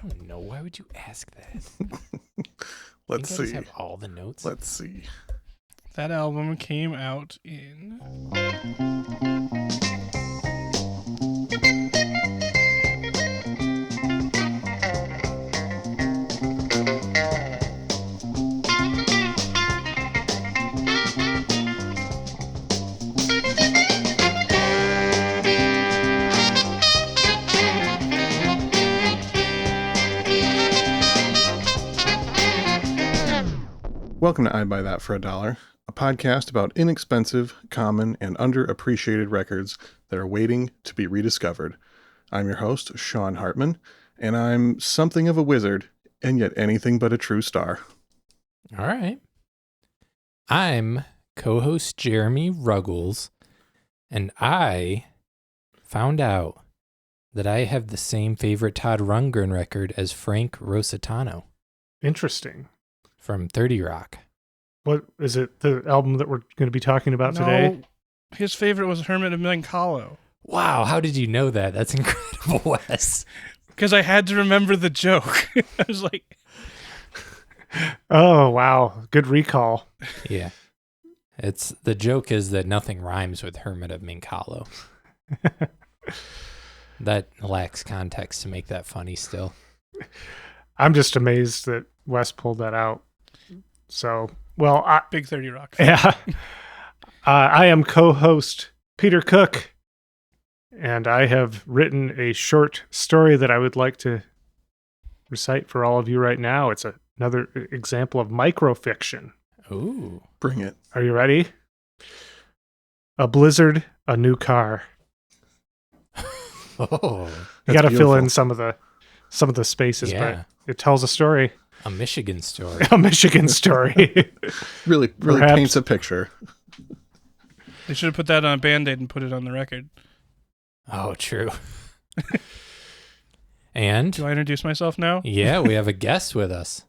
don't know. Why would you ask that? Let's I see. just have all the notes. Let's see. That album came out in... Welcome to I Buy That for $1, a podcast about inexpensive, common, and underappreciated records that are waiting to be rediscovered. I'm your host, Sean Hartman, and I'm something of a wizard, and yet anything but a true star. All right. I'm co-host Jeremy Ruggles, and I found out that I have the same favorite Todd Rundgren record as Frank Rositano Interesting. from 30 Rock. What is it? The album that we're going to be talking about today? His favorite was Hermit of Melancholo. Wow, how did you know that? That's incredible, Wes. Because I had to remember the joke. I was like... Oh, wow. Good recall. Yeah. The joke is that nothing rhymes with Hermit of Melancholo. That lacks context to make that funny still. I'm just amazed that Wes pulled that out. So, well, Big 30 Rock. yeah. I am co-host Peter Cook, and I have written a short story that I would like to recite for all of you right now. It's another example of microfiction. Ooh. Bring it. Are you ready? A blizzard, a new car. Oh. You got to fill beautiful. in some of the spaces, Yeah. but it tells a story. A Michigan story. A Michigan story. Really Perhaps. paints a picture. They should have put that on a Band-Aid and put it on the record. Oh, true. And Do I introduce myself now? yeah, we have a guest with us.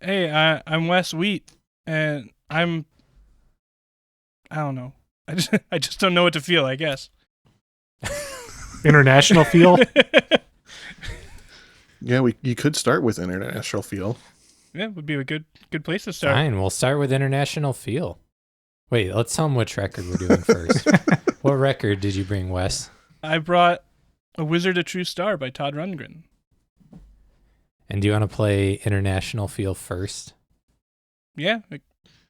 Hey, I'm Wes Wheat, and I don't know. I just don't know what to feel, I guess. International feel. Yeah, you could start with International Feel. Yeah, would be a good place to start. Fine, we'll start with International Feel. Wait, let's tell them which record we're doing first. What record did you bring, Wes? I brought A Wizard, a True Star by Todd Rundgren. And do you want to play International Feel first? Yeah,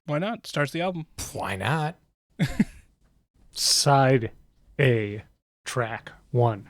why not? Starts the album. Why not? Side A, track 1.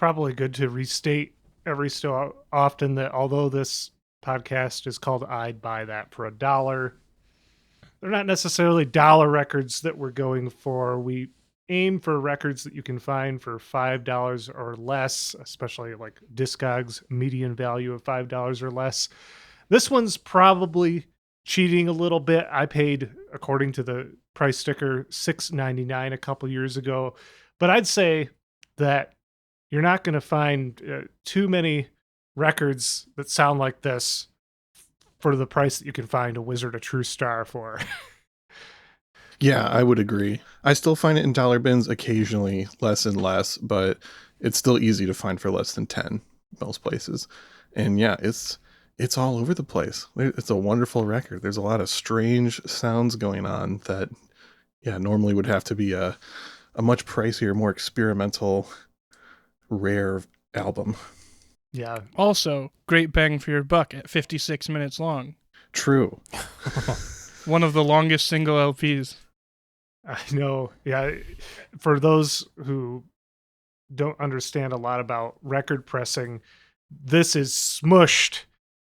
probably good to restate every so often that although this podcast is called I'd Buy That for $1, they're not necessarily dollar records that we're going for. We aim for records that you can find for $5 or less, especially like Discogs median value of $5 or less. This one's probably cheating a little bit. I paid, according to the price sticker, $6.99 a couple years ago. But I'd say that you're not going to find too many records that sound like this for the price that you can find a Wizard of True Star for. Yeah, I would agree. I still find it in dollar bins occasionally, less and less, but it's still easy to find for less than 10 most places. And yeah, it's all over the place. It's a wonderful record. There's a lot of strange sounds going on that, yeah, normally would have to be a much pricier, more experimental, rare album. Yeah. Also, great bang for your buck at 56 minutes long. True. One of the longest single LPs. I know. Yeah. For those who don't understand a lot about record pressing, this is smushed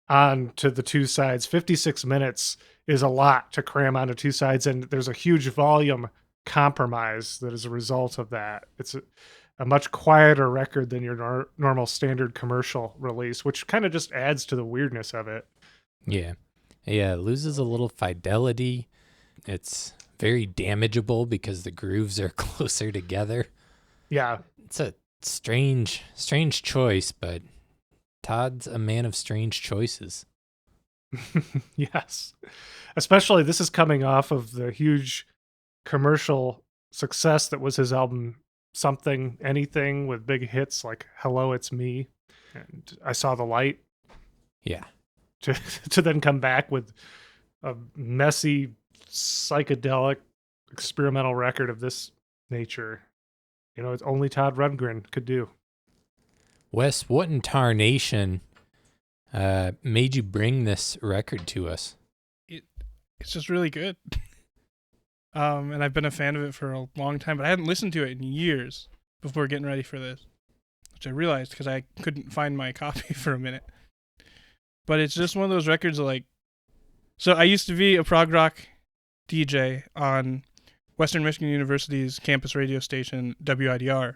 onto the two sides. 56 minutes is a lot to cram onto two sides, and there's a huge volume compromise that is a result of that. It's a much quieter record than your normal standard commercial release, which kind of just adds to the weirdness of it. Yeah. Yeah, it loses a little fidelity. It's very damageable because the grooves are closer together. Yeah. It's a strange choice, but Todd's a man of strange choices. Yes. Especially this is coming off of the huge commercial success that was his album Something Anything, with big hits like Hello, It's Me and I Saw the Light. Yeah. To then come back with a messy, psychedelic, experimental record of this nature. You know, it's only Todd Rundgren could do. Wes, what in tarnation made you bring this record to us? It's just really good. And I've been a fan of it for a long time, but I hadn't listened to it in years before getting ready for this, which I realized because I couldn't find my copy for a minute. But it's just one of those records like, so I used to be a prog rock DJ on Western Michigan University's campus radio station, WIDR.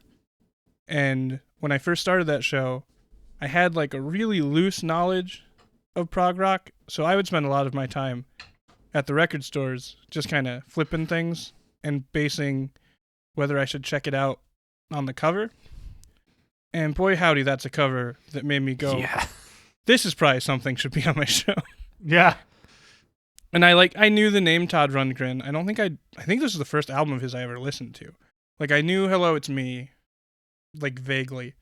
And when I first started that show, I had like a really loose knowledge of prog rock. So I would spend a lot of my time at the record stores just kind of flipping things and basing whether I should check it out on the cover. And boy, howdy, that's a cover that made me go, Yeah. this is probably something should be on my show. Yeah. And I knew the name Todd Rundgren. I think this is the first album of his I ever listened to. Like I knew Hello, It's Me, like vaguely. I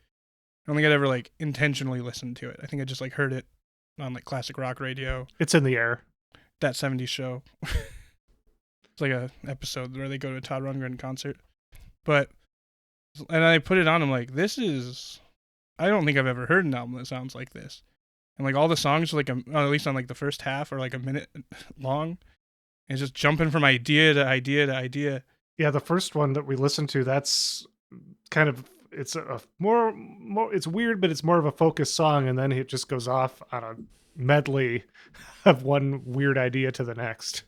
don't think I'd ever like intentionally listened to it. I think I just like heard it on like classic rock radio. It's in the air. That 70s show. It's like a episode where they go to a Todd Rundgren concert. And I put it on, I'm like, I don't think I've ever heard an album that sounds like this. And like all the songs are like, at least on like the first half, are like a minute long. And it's just jumping from idea to idea to idea. Yeah, the first one that we listened to, that's kind of, it's a more it's weird, but it's more of a focused song, and then it just goes off on a medley of one weird idea to the next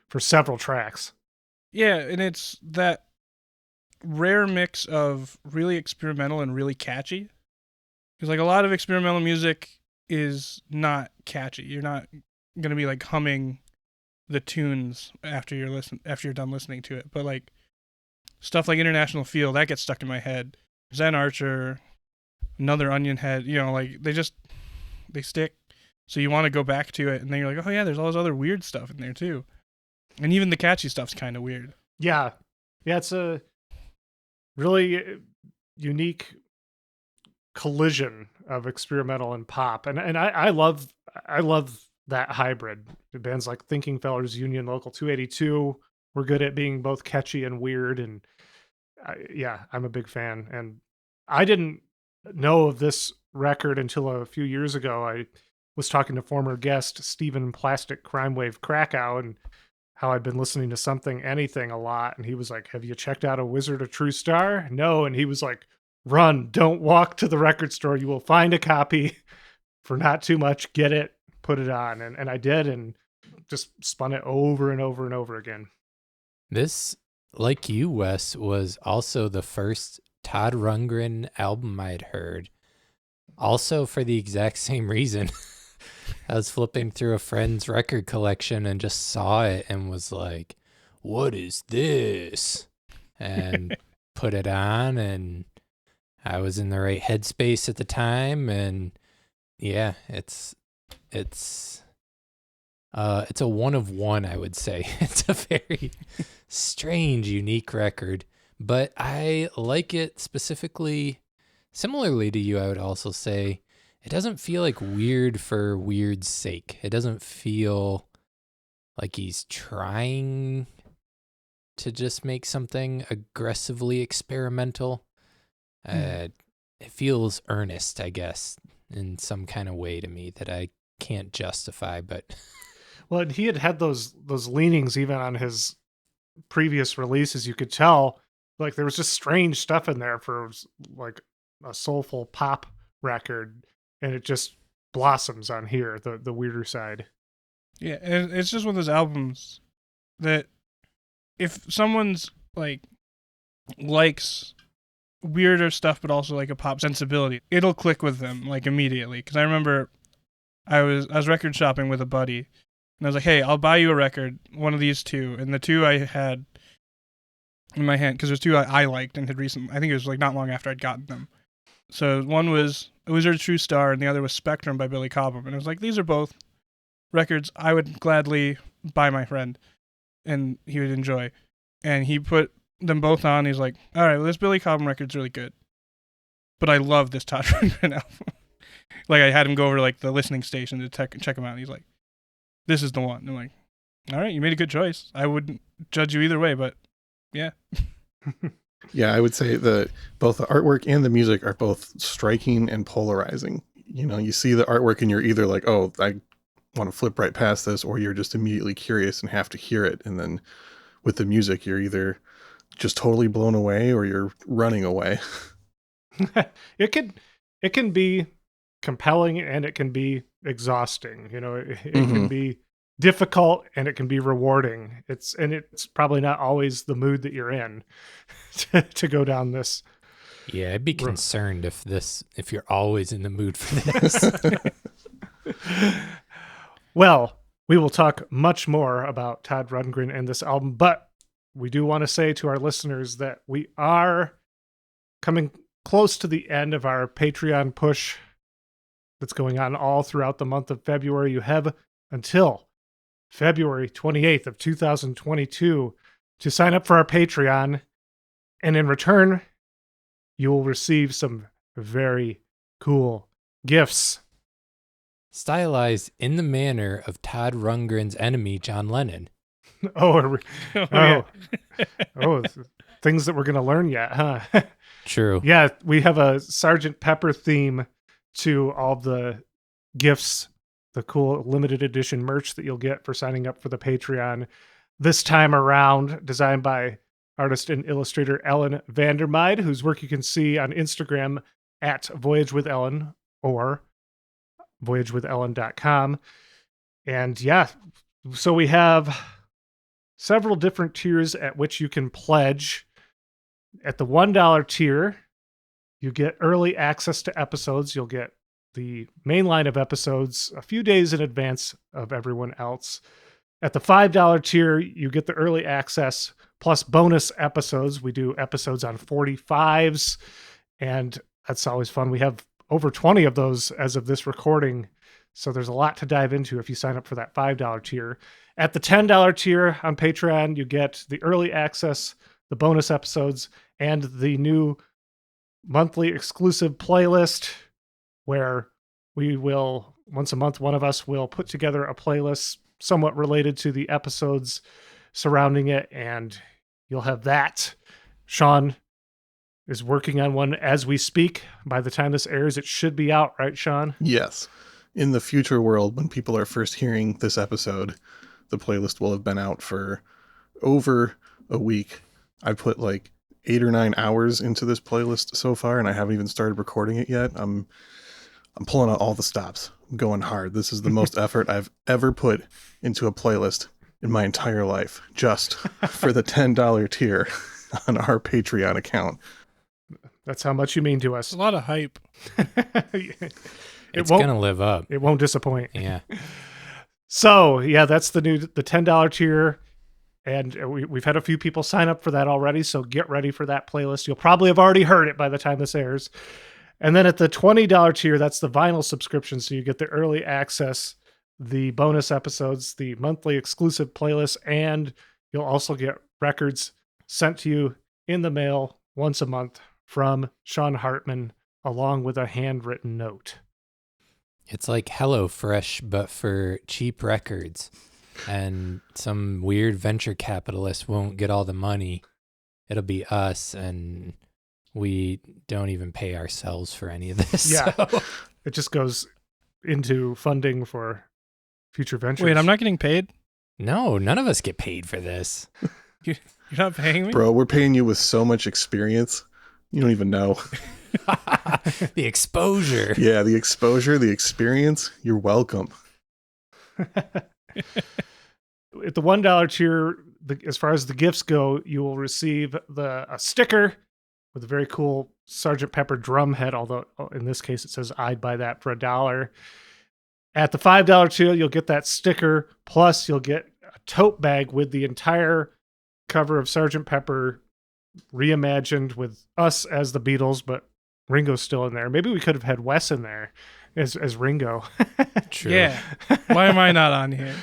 for several tracks. Yeah, and it's that rare mix of really experimental and really catchy. Because like a lot of experimental music is not catchy. You're not gonna be like humming the tunes after you're done listening to it. But like stuff like International Feel, that gets stuck in my head. Zen Archer, Another Onion Head, like they stick. So you want to go back to it, and then you're like, oh yeah, there's all this other weird stuff in there too. And even the catchy stuff's kind of weird. Yeah. Yeah, it's a really unique collision of experimental and pop. And I love that hybrid. Bands like Thinking Fellers Union, Local 282 were good at being both catchy and weird. And I'm a big fan. And I didn't know of this record until a few years ago. I was talking to former guest Stephen Plastic Crime Wave Krakow and how I'd been listening to Something Anything a lot. And he was like, have you checked out A Wizard of True Star? No. And he was like, run, don't walk to the record store. You will find a copy for not too much. Get it, put it on. And I did, and just spun it over and over and over again. This, like you, Wes, was also the first Todd Rundgren album I'd heard. Also for the exact same reason. I was flipping through a friend's record collection and just saw it and was like, what is this? And put it on, and I was in the right headspace at the time. And yeah, it's a one of one, I would say. It's a very strange, unique record, but I like it specifically. Similarly to you, I would also say it doesn't feel like weird for weird's sake. It doesn't feel like he's trying to just make something aggressively experimental. It feels earnest, I guess, in some kind of way to me that I can't justify, but well, and he had those leanings even on his previous releases. You could tell, like, there was just strange stuff in there for like a soulful pop record, and it just blossoms on here, the weirder side. Yeah, and it's just one of those albums that if someone's like likes weirder stuff but also like a pop sensibility, it'll click with them like immediately. Because I remember I was record shopping with a buddy, and I was like, hey, I'll buy you a record, one of these two. And the two I had in my hand, because there's two I liked and had recently, I think it was like not long after I'd gotten them. So one was A Wizard's True Star, and the other was Spectrum by Billy Cobham. And I was like, these are both records I would gladly buy my friend, and he would enjoy. And he put them both on. He's like, all right, well, this Billy Cobham record's really good, but I love this Todd Rundgren album. Like, I had him go over to like the listening station to check him out, and he's like, this is the one. And I'm like, all right, you made a good choice. I wouldn't judge you either way, but yeah. Yeah, I would say that both the artwork and the music are both striking and polarizing. You know, you see the artwork and you're either like, oh, I want to flip right past this, or you're just immediately curious and have to hear it. And then with the music, you're either just totally blown away or you're running away. It can be compelling and it can be exhausting. You know, it can be difficult and it can be rewarding. It's probably not always the mood that you're in to go down this. Yeah, I'd be concerned if you're always in the mood for this. Well, we will talk much more about Todd Rundgren and this album, but we do want to say to our listeners that we are coming close to the end of our Patreon push that's going on all throughout the month of February. You have until February 28th of 2022 to sign up for our Patreon, and in return, you will receive some very cool gifts. Stylized in the manner of Todd Rundgren's enemy, John Lennon. Things that we're going to learn yet, huh? True. Yeah, we have a Sgt. Pepper theme to all the gifts, the cool limited edition merch that you'll get for signing up for the Patreon this time around, designed by artist and illustrator Ellen Vandermeide, whose work you can see on Instagram at Voyage with Ellen or voyagewithellen.com. And yeah, so we have several different tiers at which you can pledge. At the $1 tier, you get early access to episodes. You'll get the main line of episodes a few days in advance of everyone else. At the $5 tier, you get the early access plus bonus episodes. We do episodes on 45s, and that's always fun. We have over 20 of those as of this recording, so there's a lot to dive into if you sign up for that $5 tier. At the $10 tier on Patreon, you get the early access, the bonus episodes, and the new monthly exclusive playlist where we will, once a month, one of us will put together a playlist somewhat related to the episodes surrounding it, and you'll have that. Sean is working on one as we speak. By the time this airs, it should be out, right, Sean? Yes. In the future world, when people are first hearing this episode, the playlist will have been out for over a week. I put like 8 or 9 hours into this playlist so far, and I haven't even started recording it yet. I'm pulling out all the stops. I'm going hard. This is the most effort I've ever put into a playlist in my entire life, just for the $10 tier on our Patreon account. That's how much you mean to It's us. a lot of hype. It's going to live up. It won't disappoint. Yeah. So, yeah, that's the $10 tier. And we've had a few people sign up for that already. So get ready for that playlist. You'll probably have already heard it by the time this airs. And then at the $20 tier, that's the vinyl subscription. So you get the early access, the bonus episodes, the monthly exclusive playlist, and you'll also get records sent to you in the mail once a month from Sean Hartman, along with a handwritten note. It's like HelloFresh, but for cheap records. And some weird venture capitalist won't get all the money. It'll be us, and we don't even pay ourselves for any of this. Yeah. So. It just goes into funding for future ventures. Wait, I'm not getting paid? No, none of us get paid for this. You're not paying me? Bro, we're paying you with so much experience. You don't even know. The exposure. Yeah, the exposure, the experience. You're welcome. At the $1 tier, as far as the gifts go, you will receive a sticker with a very cool Sgt. Pepper drum head, although in this case it says I'd buy that for $1. At the $5 tier, you'll get that sticker, plus you'll get a tote bag with the entire cover of Sgt. Pepper reimagined with us as the Beatles, but Ringo's still in there. Maybe we could have had Wes in there as Ringo. True. Yeah. Why am I not on here?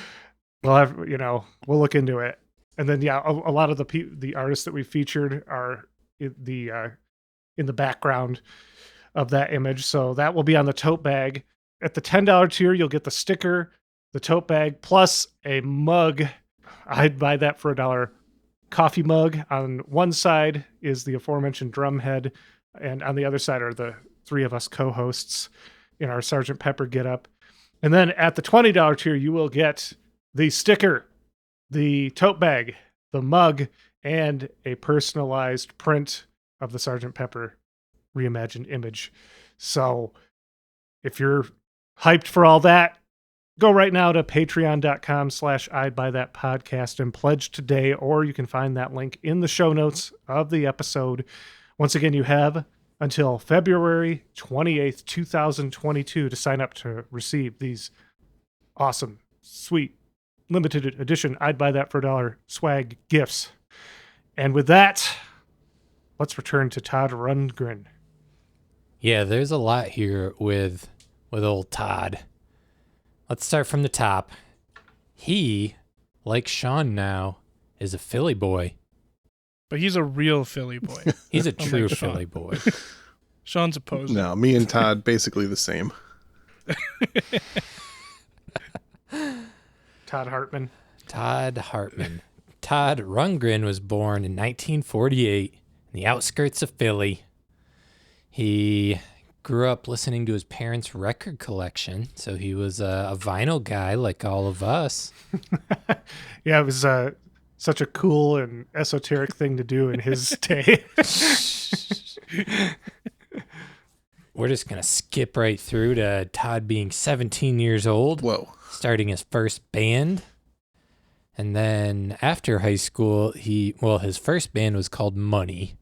We'll look into it. And then, yeah, a lot of the artists that we featured are in the background of that image. So that will be on the tote bag. At the $10 tier, you'll get the sticker, the tote bag, plus a mug. I'd buy that for $1. Coffee mug. On one side is the aforementioned drum head, and on the other side are the three of us co-hosts in our Sgt. Pepper getup. And then at the $20 tier, you will get the sticker, the tote bag, the mug, and a personalized print of the Sgt. Pepper reimagined image. So if you're hyped for all that, go right now to patreon.com/IBuyThatPodcast and pledge today, or you can find that link in the show notes of the episode. Once again, you have until February 28th, 2022 to sign up to receive these awesome, sweet, limited edition I'd buy that for $1 swag gifts. And with that, let's return to Todd Rundgren. Yeah, there's a lot here with old Todd. Let's start from the top. He, like Sean now, is a Philly boy. But he's a real Philly boy. He's a true Unlike Sean. Philly boy. Sean's a poser. No, me and Todd basically the same. Todd Hartman. Todd Hartman. Todd Rundgren was born in 1948 in the outskirts of Philly. He grew up listening to his parents' record collection, so he was a vinyl guy like all of us. Yeah, it was such a cool and esoteric thing to do in his day. We're just going to skip right through to Todd being 17 years old, Whoa. starting his first band. And then after high school, his first band was called Money.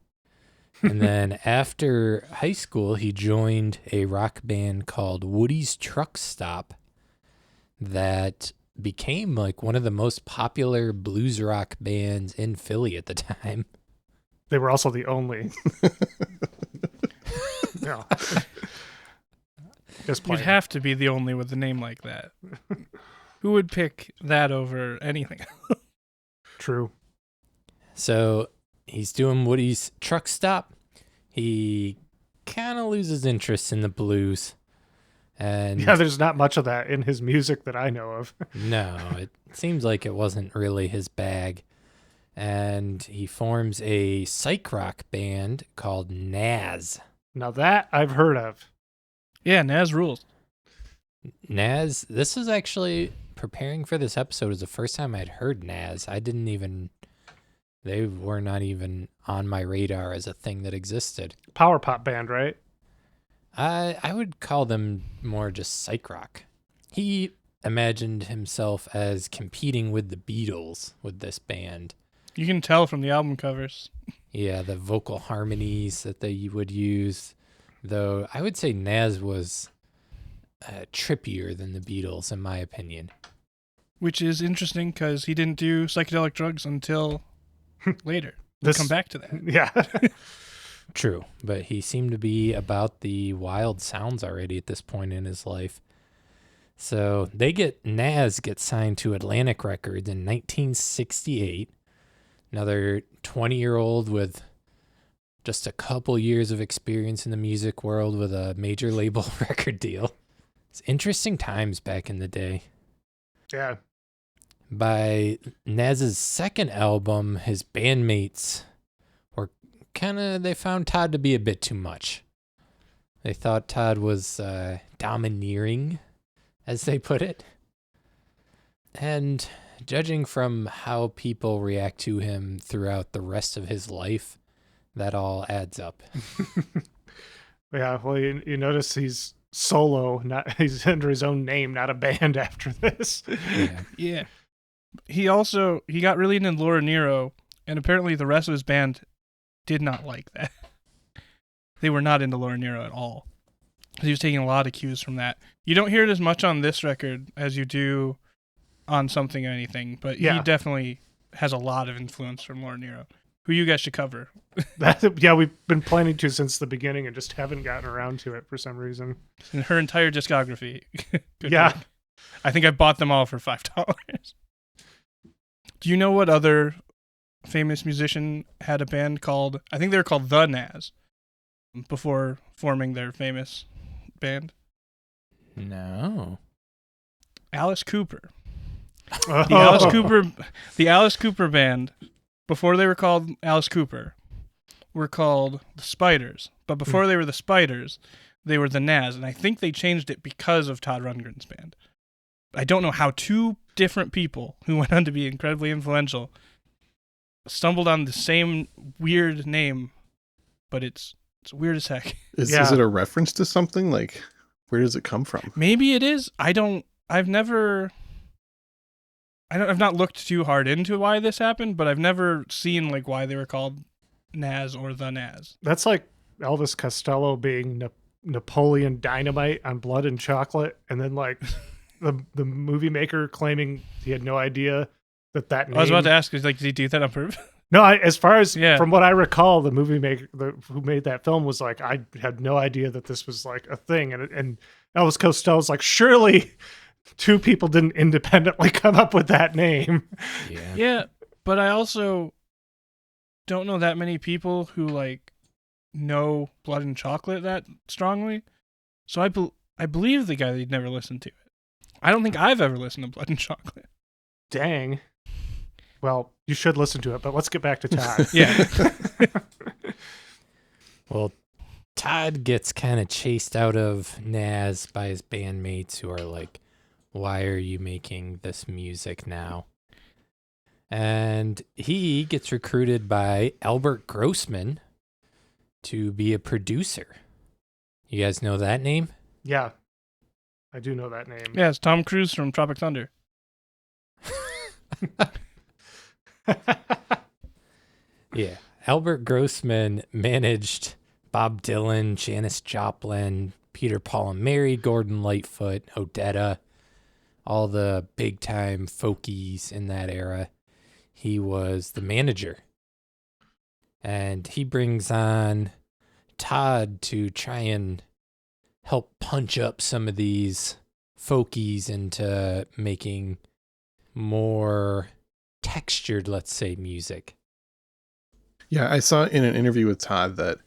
And then after high school, he joined a rock band called Woody's Truck Stop that became like one of the most popular blues rock bands in Philly at the time. They were also the only. No. Just You'd playing. have to be the only with a name like that. Who would pick that over anything? True. So he's doing Woody's Truck Stop. He kind of loses interest in the blues. And Yeah, there's not much of that in his music that I know of. no, it seems like it wasn't really his bag. And he forms a psych rock band called Naz. Now that I've heard of. Yeah, Naz rules. Naz, this is actually preparing for this episode is the first time I'd heard Naz. I didn't even They were not even on my radar as a thing that existed. Power pop band, right? I would call them more just psych rock. He imagined himself as competing with the Beatles with this band. You can tell from the album covers. Yeah, the vocal harmonies that they would use. Though I would say Nas was trippier than the Beatles, in my opinion. Which is interesting because he didn't do psychedelic drugs until later. We'll come back to that. Yeah. True, but he seemed to be about the wild sounds already at this point in his life. So Nas gets signed to Atlantic Records in 1968. Another 20-year-old with just a couple years of experience in the music world with a major label record deal. It's interesting times back in the day. Yeah. By Nas's second album, his bandmates were they found Todd to be a bit too much. They thought Todd was domineering, as they put it. And judging from how people react to him throughout the rest of his life, that all adds up. Yeah, well, you notice he's solo, he's under his own name, not a band after this. Yeah. He got really into Laura Nero, and apparently the rest of his band did not like that. They were not into Laura Nero at all. He was taking a lot of cues from that. You don't hear it as much on this record as you do on Something or Anything, but he definitely has a lot of influence from Laura Nero, who you guys should cover. Yeah, we've been planning to since the beginning and just haven't gotten around to it for some reason. And her entire discography. Yeah. Work. I think I bought them all for $5. Do you know what other famous musician had a band called, I think they were called The Nas, before forming their famous band? No. Alice Cooper. The Alice Cooper band, before they were called Alice Cooper, were called the Spiders. But before they were the Spiders, they were the Nas, and I think they changed it because of Todd Rundgren's band. I don't know how two different people who went on to be incredibly influential stumbled on the same weird name, but it's weird as heck. Is it a reference to something? Like, where does it come from? Maybe it is. I've not looked too hard into why this happened, but I've never seen like why they were called Nas or the Nas. That's like Elvis Costello being Napoleon Dynamite on Blood and Chocolate, and then like the movie maker claiming he had no idea that name. I was about to ask, did he do that on purpose? No, as far as from what I recall, the movie maker who made that film was like, I had no idea that this was like a thing, and Elvis Costello's like, surely two people didn't independently come up with that name. Yeah, but I also don't know that many people who like know Blood and Chocolate that strongly, so I believe the guy that he'd never listened to it. I don't think I've ever listened to Blood and Chocolate. Dang. Well, you should listen to it, but let's get back to Todd. Yeah. Well, Todd gets kind of chased out of Nas by his bandmates who are like, why are you making this music now? And he gets recruited by Albert Grossman to be a producer. You guys know that name? Yeah, I do know that name. Yeah, it's Tom Cruise from Tropic Thunder. Yeah. Albert Grossman managed Bob Dylan, Janis Joplin, Peter, Paul and Mary, Gordon Lightfoot, Odetta, all the big time folkies in that era. He was the manager. And he brings on Todd to try and help punch up some of these folkies into making more textured, let's say, music. Yeah, I saw in an interview with Todd that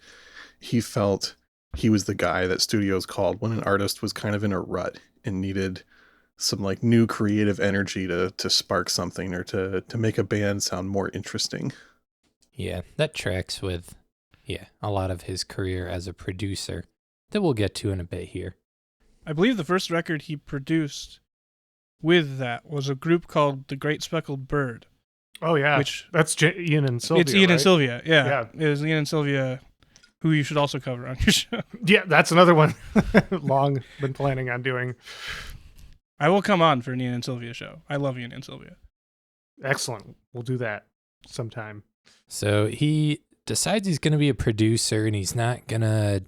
he felt he was the guy that studios called when an artist was kind of in a rut and needed some like new creative energy to spark something or to make a band sound more interesting. Yeah, that tracks with a lot of his career as a producer that we'll get to in a bit here. I believe the first record he produced with that was a group called The Great Speckled Bird. Oh yeah, that's Ian and Sylvia. It's Ian right? and Sylvia. Yeah. Yeah. It was Ian and Sylvia, who you should also cover on your show. Yeah, that's another one. Long been planning on doing. I will come on for an Ian and Sylvia show. I love Ian and Sylvia. Excellent. We'll do that sometime. So he decides he's going to be a producer and he's not going to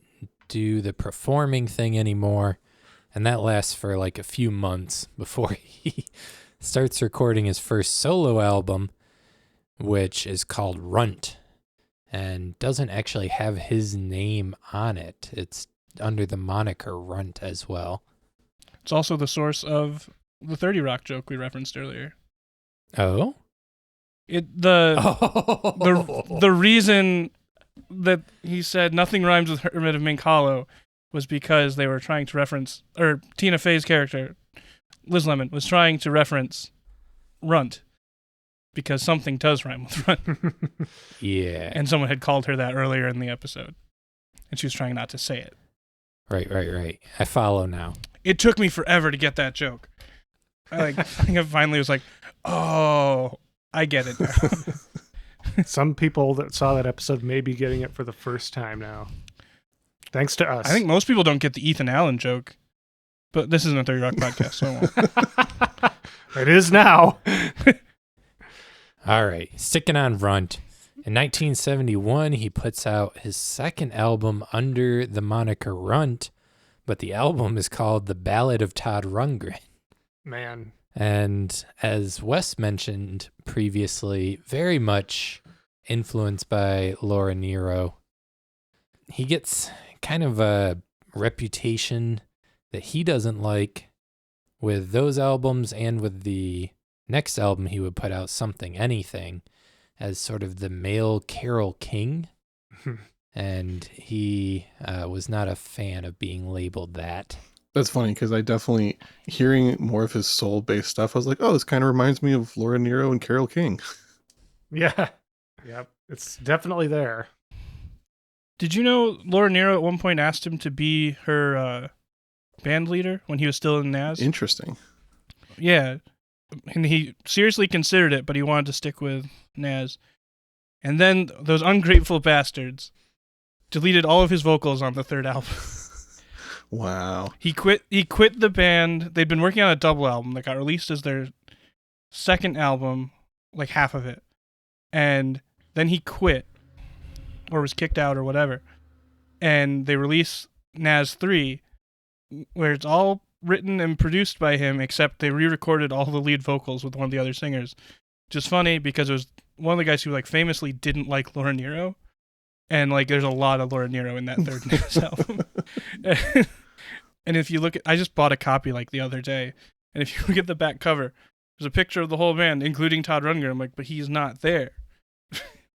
do the performing thing anymore. And that lasts for like a few months before he starts recording his first solo album, which is called Runt, and doesn't actually have his name on it. It's under the moniker Runt as well. It's also the source of the 30 Rock joke we referenced earlier. Oh? The reason that he said nothing rhymes with Hermit of Mink Hollow was because they were trying to reference, or Tina Fey's character, Liz Lemon, was trying to reference Runt, because something does rhyme with Runt. Yeah. And someone had called her that earlier in the episode, and she was trying not to say it. Right. I follow now. It took me forever to get that joke. I think I finally was like, oh, I get it now. Some people that saw that episode may be getting it for the first time now. Thanks to us. I think most people don't get the Ethan Allen joke, but this isn't a 30 Rock podcast, so I won't. It is now. All right, sticking on Runt. In 1971, he puts out his second album under the moniker Runt, but the album is called The Ballad of Todd Rundgren. Man. And as Wes mentioned previously, very much influenced by Laura Nyro. He gets kind of a reputation that he doesn't like with those albums and with the next album he would put out, Something Anything, as sort of the male Carole King. And he was not a fan of being labeled that. That's funny because I definitely, hearing more of his soul-based stuff, I was like, oh, this kind of reminds me of Laura Nyro and Carole King. Yeah. Yep. It's definitely there. Did you know Laura Nyro at one point asked him to be her band leader when he was still in Nas? Interesting. Yeah. And he seriously considered it, but he wanted to stick with Nas. And then those ungrateful bastards deleted all of his vocals on the third album. Wow. He quit the band. They'd been working on a double album that got released as their second album, like half of it. And then he quit, or was kicked out or whatever. And they released Nas 3, where it's all written and produced by him, except they re-recorded all the lead vocals with one of the other singers. Just funny because it was one of the guys who like famously didn't like Laura Nyro. And like there's a lot of Laura Nyro in that third Nas album. And if you look at, I just bought a copy like the other day, and if you look at the back cover, there's a picture of the whole band, including Todd Rundgren. I'm like, but he's not there.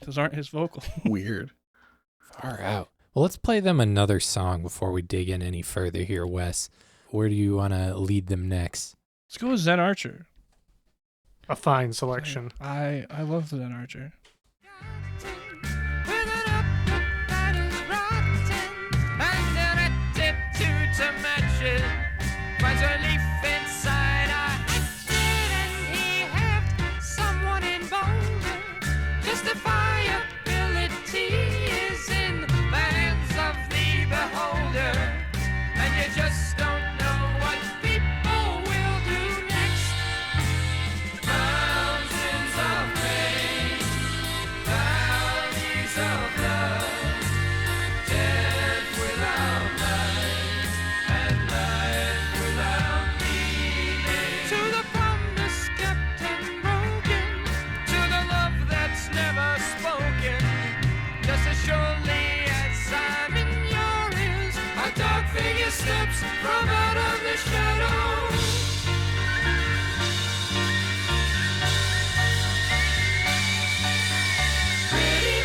Those aren't his vocals. Weird. Far out. Well, let's play them another song before we dig in any further here, Wes. Where do you want to lead them next? Let's go with Zen Archer. A fine selection. I love Zen Archer. From out of the shadows. Pretty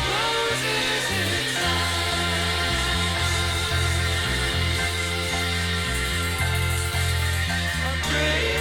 roses inside. A pretty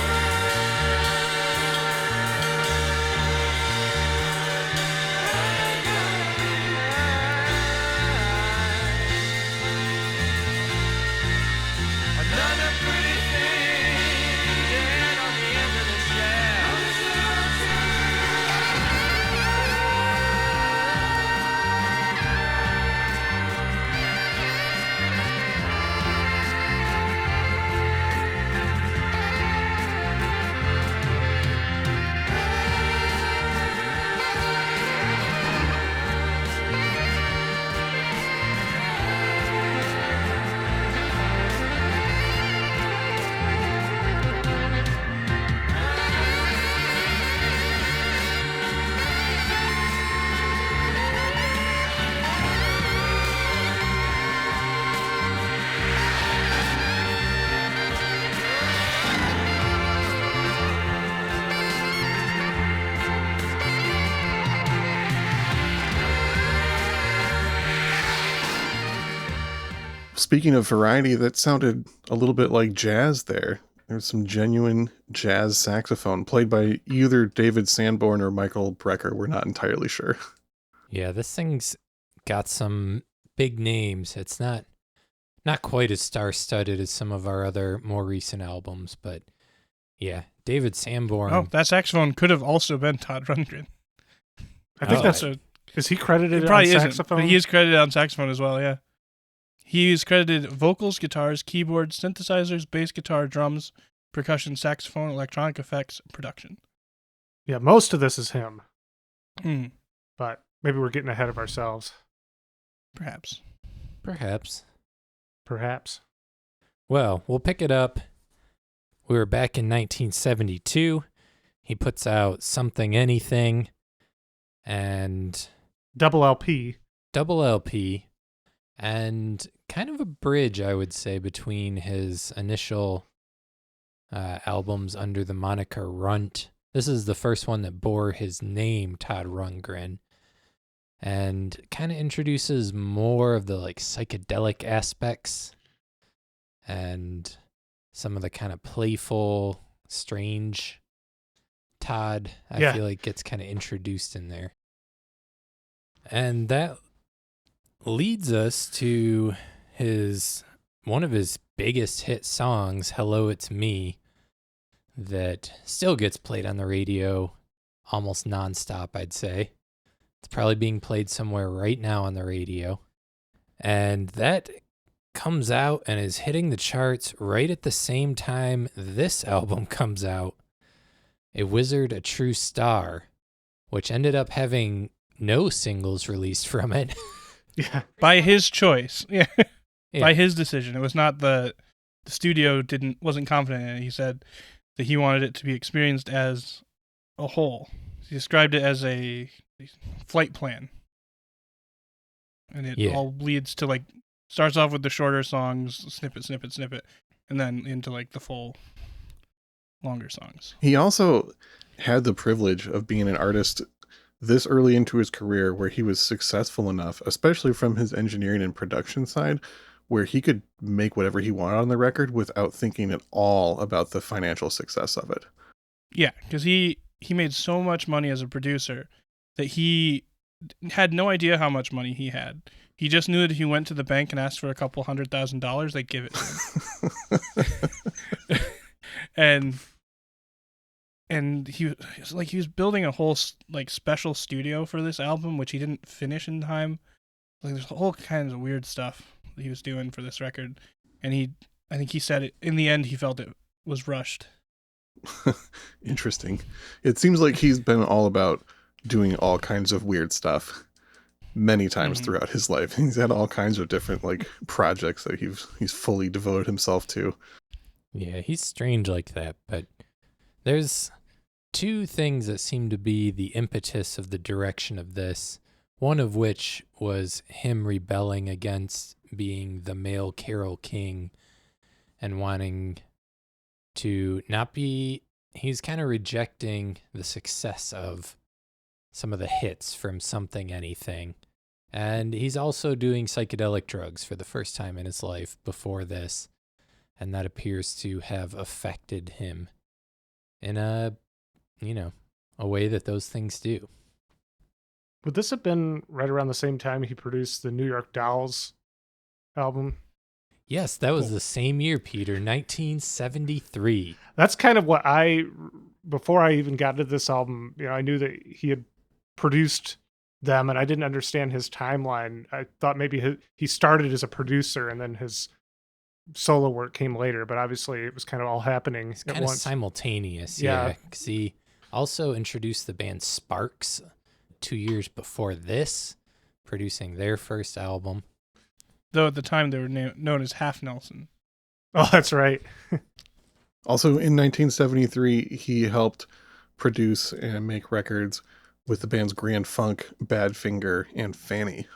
Speaking of variety, that sounded a little bit like jazz there. There's some genuine jazz saxophone played by either David Sanborn or Michael Brecker. We're not entirely sure. Yeah, this thing's got some big names. It's not quite as star-studded as some of our other more recent albums, but yeah, David Sanborn. Oh, that saxophone could have also been Todd Rundgren. I think Oh. that's is he credited It probably on isn't, saxophone? but he is credited on saxophone as well, yeah. He is credited vocals, guitars, keyboards, synthesizers, bass guitar, drums, percussion, saxophone, electronic effects, production. Yeah, most of this is him, Hmm, but maybe we're getting ahead of ourselves. perhaps. Perhaps. Perhaps. Well, we'll pick it up. We were back in 1972. He puts out Something Anything and Double LP. double LP and kind of a bridge, I would say, between his initial albums under the moniker Runt. This is the first one that bore his name, Todd Rundgren, and kind of introduces more of the like psychedelic aspects and some of the kind of playful, strange Todd, I feel like gets kind of introduced in there. And that leads us to one of his biggest hit songs, Hello, It's Me, that still gets played on the radio almost nonstop, I'd say. It's probably being played somewhere right now on the radio. And that comes out and is hitting the charts right at the same time this album comes out, A Wizard, a True Star, which ended up having no singles released from it. Yeah. By his choice. Yeah. Yeah. By his decision. It was not the studio wasn't confident in it. He said that he wanted it to be experienced as a whole. He described it as a flight plan. And it all leads to like starts off with the shorter songs, snippet, snippet, snippet, and then into like the full longer songs. He also had the privilege of being an artist this early into his career where he was successful enough, especially from his engineering and production side, where he could make whatever he wanted on the record without thinking at all about the financial success of it. Yeah, because he made so much money as a producer that he had no idea how much money he had. He just knew that if he went to the bank and asked for a couple $100,000, they'd give it to him. and he was building a whole like special studio for this album, which he didn't finish in time. Like there's all kinds of weird stuff that he was doing for this record, and I think he said it in the end. He felt it was rushed. Interesting. It seems like he's been all about doing all kinds of weird stuff many times throughout his life. He's had all kinds of different like projects that he's fully devoted himself to. Yeah, he's strange like that, but there's two things that seem to be the impetus of the direction of this, one of which was him rebelling against being the male Carole King and wanting to not be, he's kind of rejecting the success of some of the hits from Something Anything. And he's also doing psychedelic drugs for the first time in his life before this. And that appears to have affected him in a way that those things do. Would this have been right around the same time he produced the New York Dolls album? Yes, that was the same year, Peter, 1973. That's kind of what before I even got to this album, I knew that he had produced them and I didn't understand his timeline. I thought maybe he started as a producer and then his solo work came later, but obviously it was kind of all happening It's at kind of once. simultaneous, Yeah. because he also introduced the band Sparks 2 years before this, producing their first album. Though at the time they were known as Half Nelson. Oh, that's right. Also in 1973, he helped produce and make records with the bands Grand Funk, Badfinger, and Fanny.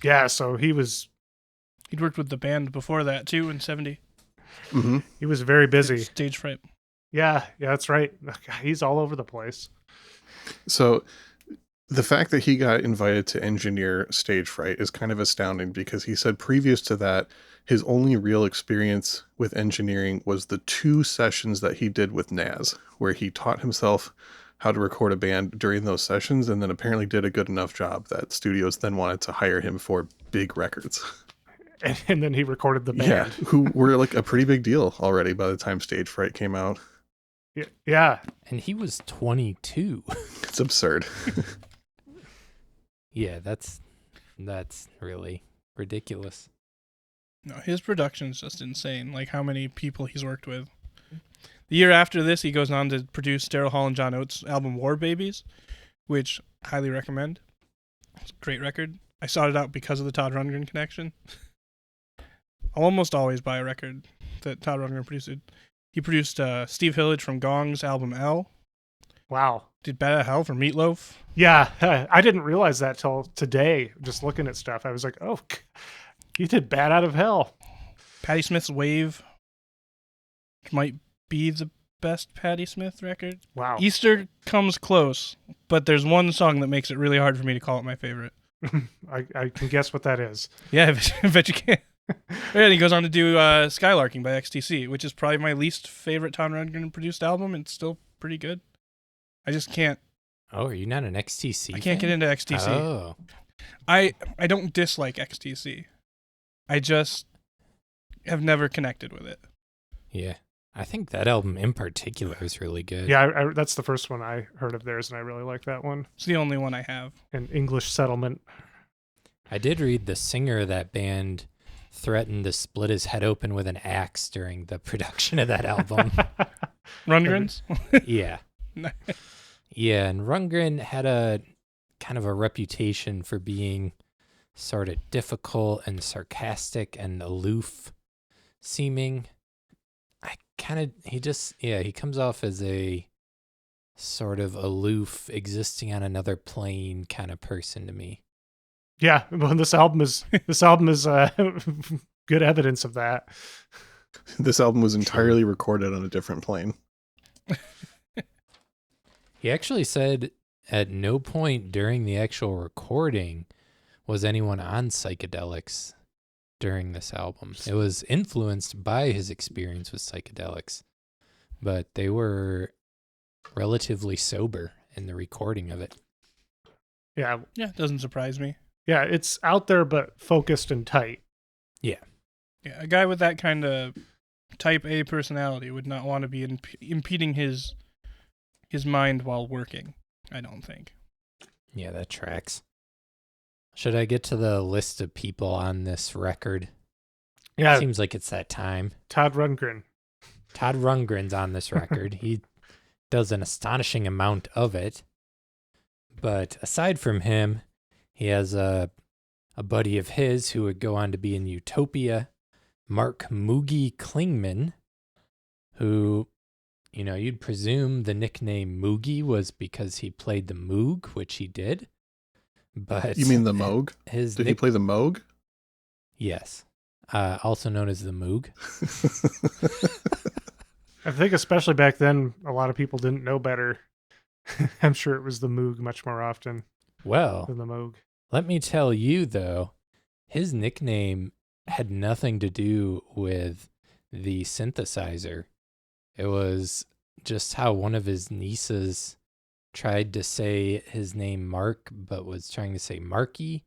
Yeah, so he He'd worked with the band before that too in '70. he was very busy. Stage fright. Yeah, that's right. He's all over the place. So The fact that he got invited to engineer Stage Fright is kind of astounding because he said previous to that, his only real experience with engineering was the 2 sessions that he did with Naz, where he taught himself how to record a band during those sessions and then apparently did a good enough job that studios then wanted to hire him for big records. And then he recorded the band. Yeah, who were like a pretty big deal already by the time Stage Fright came out. Yeah. And he was 22. It's absurd. Yeah, that's really ridiculous. No, his production's just insane. Like how many people he's worked with. The year after this, he goes on to produce Daryl Hall and John Oates' album War Babies, which I highly recommend. It's a great record. I sought it out because of the Todd Rundgren connection. I'll almost always buy a record that Todd Rundgren produced. He produced Steve Hillage from Gong's album L. Wow. Did Bad Out of Hell for Meatloaf. Yeah, I didn't realize that till today. Just looking at stuff, I was like, "Oh, you did Bad Out of Hell." Patti Smith's Wave, which might be the best Patti Smith record. Wow. Easter comes close, but there's one song that makes it really hard for me to call it my favorite. I can guess what that is. Yeah, I bet you can. And he goes on to do Skylarking by XTC, which is probably my least favorite Todd Rundgren produced album. It's still pretty good. I just can't. Oh, are you not an XTC? I can't get into XTC. Oh, I don't dislike XTC. I just have never connected with it. yeah. I think that album in particular is really good. Yeah, that's the first one I heard of theirs, and I really like that one. It's the only one I have. And English Settlement. I did read the singer of that band threatened to split his head open with an axe during the production of that album. Rundgren's? Yeah. Yeah, and Rundgren had a kind of a reputation for being sort of difficult and sarcastic and aloof seeming. He comes off as a sort of aloof, existing on another plane kind of person to me. Yeah, well, this album is good evidence of that. This album was entirely recorded on a different plane. He actually said at no point during the actual recording was anyone on psychedelics during this album. It was influenced by his experience with psychedelics, but they were relatively sober in the recording of it. Yeah, Yeah, doesn't surprise me. yeah, it's out there but focused and tight. Yeah, a guy with that kind of type A personality would not want to be impeding his mind while working, I don't think. Yeah, that tracks. Should I get to the list of people on this record? Yeah, Seems like it's that time. Todd Rundgren. Todd Rundgren's on this record. He does an astonishing amount of it. But aside from him, he has a buddy of his who would go on to be in Utopia, Mark Moogie Klingman, who, you know, you'd presume the nickname Moogie was because he played the Moog, which he did. But You mean the Moog? Did he play the Moog? Yes. Also known as the Moog. I think especially back then, a lot of people didn't know better. I'm sure it was the Moog much more often Well, than the Moog. let me tell you, though, his nickname had nothing to do with the synthesizer. It was just how one of his nieces tried to say his name Mark, but was trying to say Marky,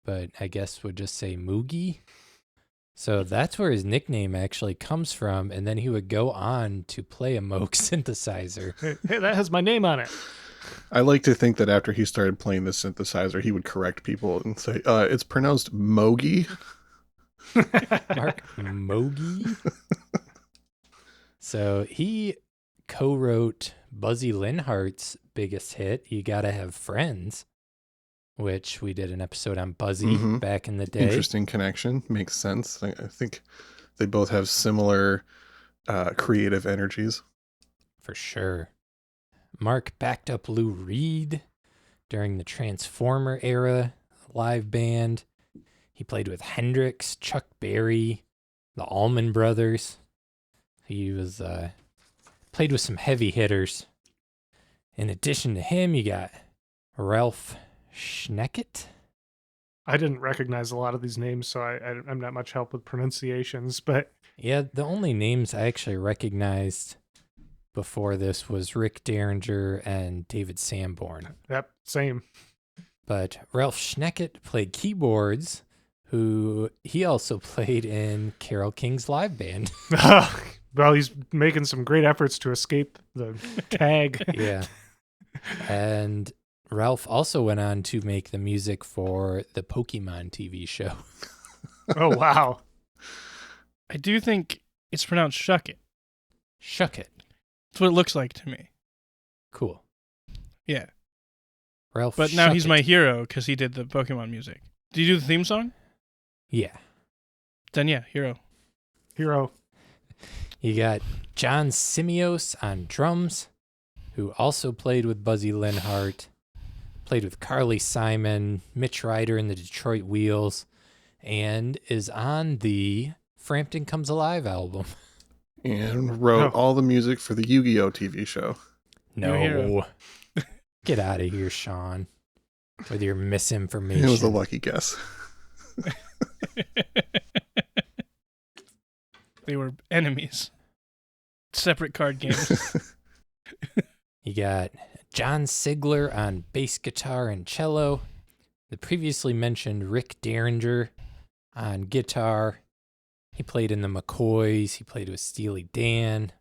but I guess would just say Moogie. So that's where his nickname actually comes from. And then he would go on to play a Moog synthesizer. Hey, that has my name on it. I like to think that after he started playing the synthesizer, he would correct people and say, it's pronounced Mogi. Mark Mogi. So he co-wrote Buzzy Linhart's biggest hit, You Gotta Have Friends, which we did an episode on Buzzy back in the day. Interesting connection. Makes sense. I think they both have similar creative energies. For sure. Mark backed up Lou Reed during the Transformer era live band. He played with Hendrix, Chuck Berry, the Allman Brothers. He was played with some heavy hitters. In addition to him, you got Ralph Schneckett. I didn't recognize a lot of these names, so I'm not much help with pronunciations, but Yeah, the only names I actually recognized before this was Rick Derringer and David Sanborn. yep, same. But Ralph Schneckett played keyboards, who he also played in Carole King's live band. Well, he's making some great efforts to escape the tag. Yeah. And Ralph also went on to make the music for the Pokemon TV show. Oh, wow. I do think it's pronounced Shuck It. Shuck it. That's what it looks like to me. Cool. Yeah. Ralph But now he's Shuckett. my hero because he did the Pokemon music. Did you do the theme song? Yeah. Then yeah, hero. Hero. You got John Simios on drums, who also played with Buzzy Linhart, played with Carly Simon, Mitch Ryder in the Detroit Wheels, and is on the Frampton Comes Alive album. And wrote all the music for the Yu-Gi-Oh! TV show. Your hero. No. Get out of here, Sean, with your misinformation. It was a lucky guess. They were enemies. Separate card games. You got John Sigler on bass guitar and cello, the previously mentioned Rick Derringer on guitar. He played in the McCoys. He played with Steely Dan,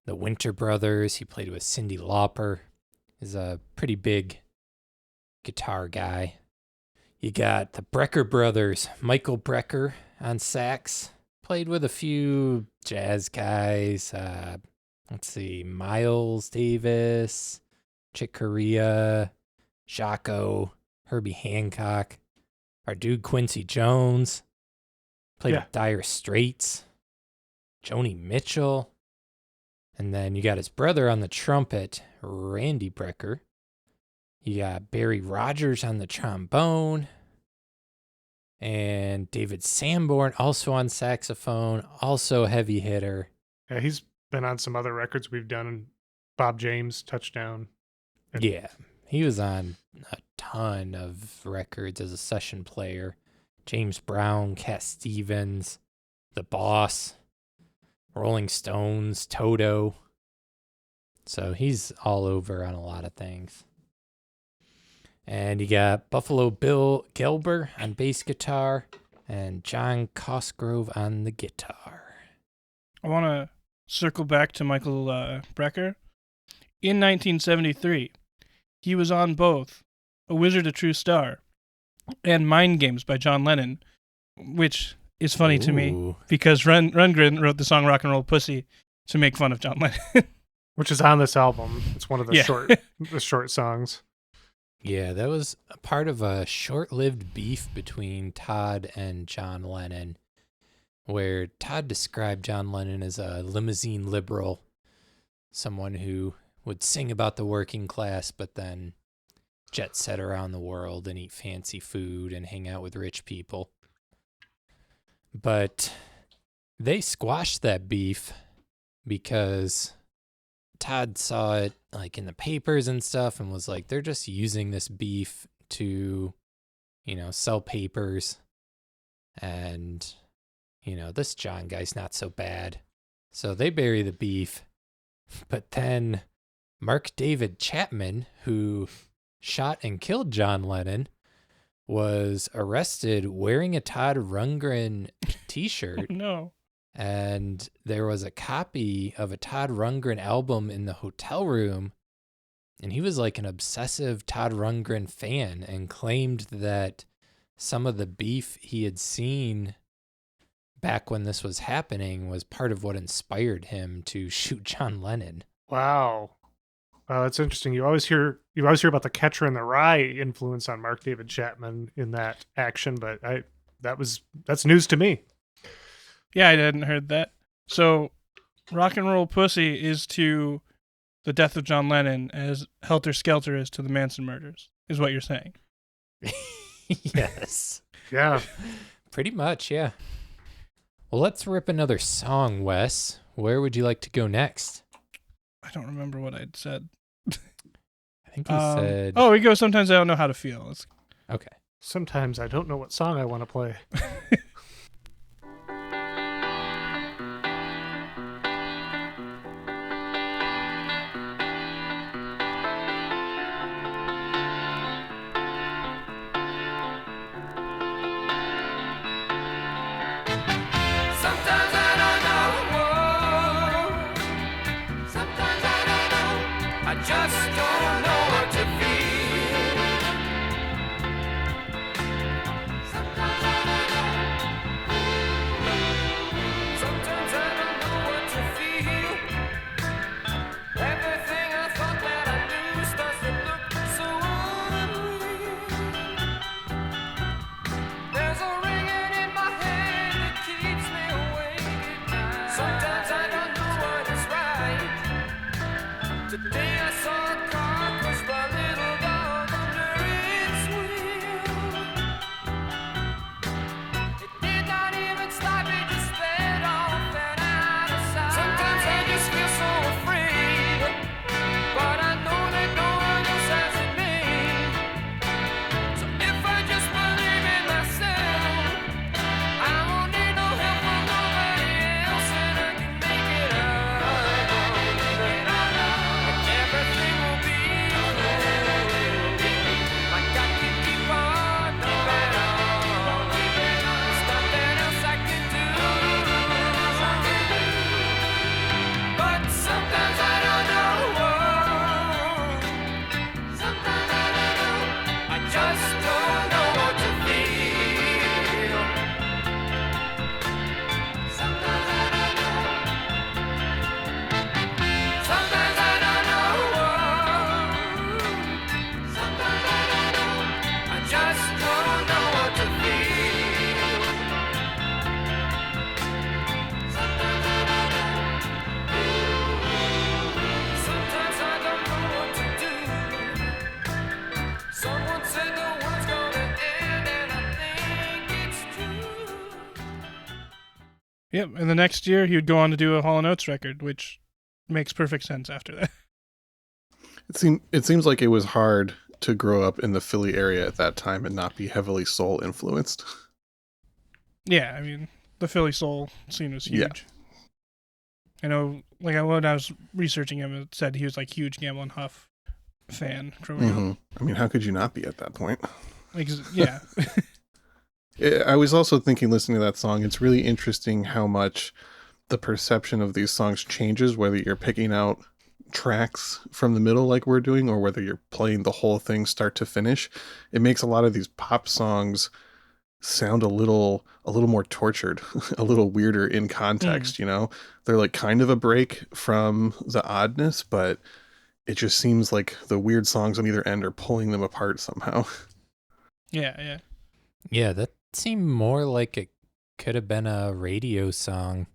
the Winter Brothers. He played with Cyndi Lauper. He's a pretty big guitar guy. You got the Brecker brothers, Michael Brecker on sax. Played with a few jazz guys. Let's see, Miles Davis, Chick Corea, Jaco, Herbie Hancock, our dude Quincy Jones. Played Yeah. with Dire Straits, Joni Mitchell. And then you got his brother on the trumpet, Randy Brecker. You got Barry Rogers on the trombone. And David Sanborn also on saxophone, also heavy hitter. Yeah, he's been on some other records we've done. Bob James, Touchdown. And- Yeah, he was on a ton of records as a session player. James Brown, Cat Stevens, The Boss, Rolling Stones, Toto. So he's all over on a lot of things. And you got Buffalo Bill Gelber on bass guitar and John Cosgrove on the guitar. I want to circle back to Michael Brecker. In 1973, he was on both A Wizard, a True Star and Mind Games by John Lennon, which is funny to me Ooh. because Rundgren wrote the song Rock and Roll Pussy to make fun of John Lennon. Which is on this album. It's one of the Yeah. short songs. Yeah, that was a part of a short-lived beef between Todd and John Lennon, where Todd described John Lennon as a limousine liberal, someone who would sing about the working class, but then jet set around the world and eat fancy food and hang out with rich people. But they squashed that beef because Todd saw it like in the papers and stuff and was like, they're just using this beef to, sell papers. And, this John guy's not so bad. So they bury the beef. But then Mark David Chapman, who shot and killed John Lennon, was arrested wearing a Todd Rundgren t-shirt. No. And there was a copy of a Todd Rundgren album in the hotel room. And he was like an obsessive Todd Rundgren fan and claimed that some of the beef he had seen back when this was happening was part of what inspired him to shoot John Lennon. Wow. Wow, that's interesting. You always hear about the Catcher in the Rye influence on Mark David Chapman in that action, but that's news to me. Yeah, I hadn't heard that. So, Rock and Roll Pussy is to the death of John Lennon as Helter Skelter is to the Manson murders, is what you're saying. Yes. Yeah. Pretty much, yeah. Well, let's rip another song, Wes. Where would you like to go next? I don't remember what I'd said. think he said. Oh, we go. Sometimes I don't know how to feel. Okay. Sometimes I don't know what song I want to play. Sometimes I don't know. Sometimes I don't know. I just don't know what to feel. Sometimes I don't know. Sometimes I don't know what to feel. Everything I thought that I knew starts to look so unreal. There's a ringing in my head that keeps me awake at night. Sometimes I don't know what is right. Today I saw a car push my little dog under its wheel. It did not even stop, it just sped off and out of sight. Sometimes I just feel so afraid, but I know that no one else has it made. So if I just believe in myself, I won't need no help from nobody else, and I can make it out. And everything will be okay. I got to keep on moving on. There's nothing else I can do. But sometimes I don't know. Sometimes I don't know. I just don't know what to feel. Sometimes I don't know. Sometimes I don't know. Sometimes I don't know. I just don't know what to feel. Sometimes I don't know. Sometimes I don't know what to do. Someone said the world's gonna end, and I think it's true. Yep. And the next year, he would go on to do a Hall & Oates record, which makes perfect sense after that. It seems like it was hard to grow up in the Philly area at that time and not be heavily soul influenced. Yeah, I mean, the Philly soul scene was huge. Yeah. I know, like, when I was researching him, it said he was, like, huge Gamble and Huff fan growing up. Mhm. I mean, how could you not be at that point? Like, yeah. I was also thinking, listening to that song, it's really interesting how much the perception of these songs changes, whether you're picking out tracks from the middle like we're doing, or whether you're playing the whole thing start to finish. It makes a lot of these pop songs sound a little more tortured, a little weirder in context, you know? They're like kind of a break from the oddness, but it just seems like the weird songs on either end are pulling them apart somehow. Yeah. Yeah, that seemed more like it could have been a radio song,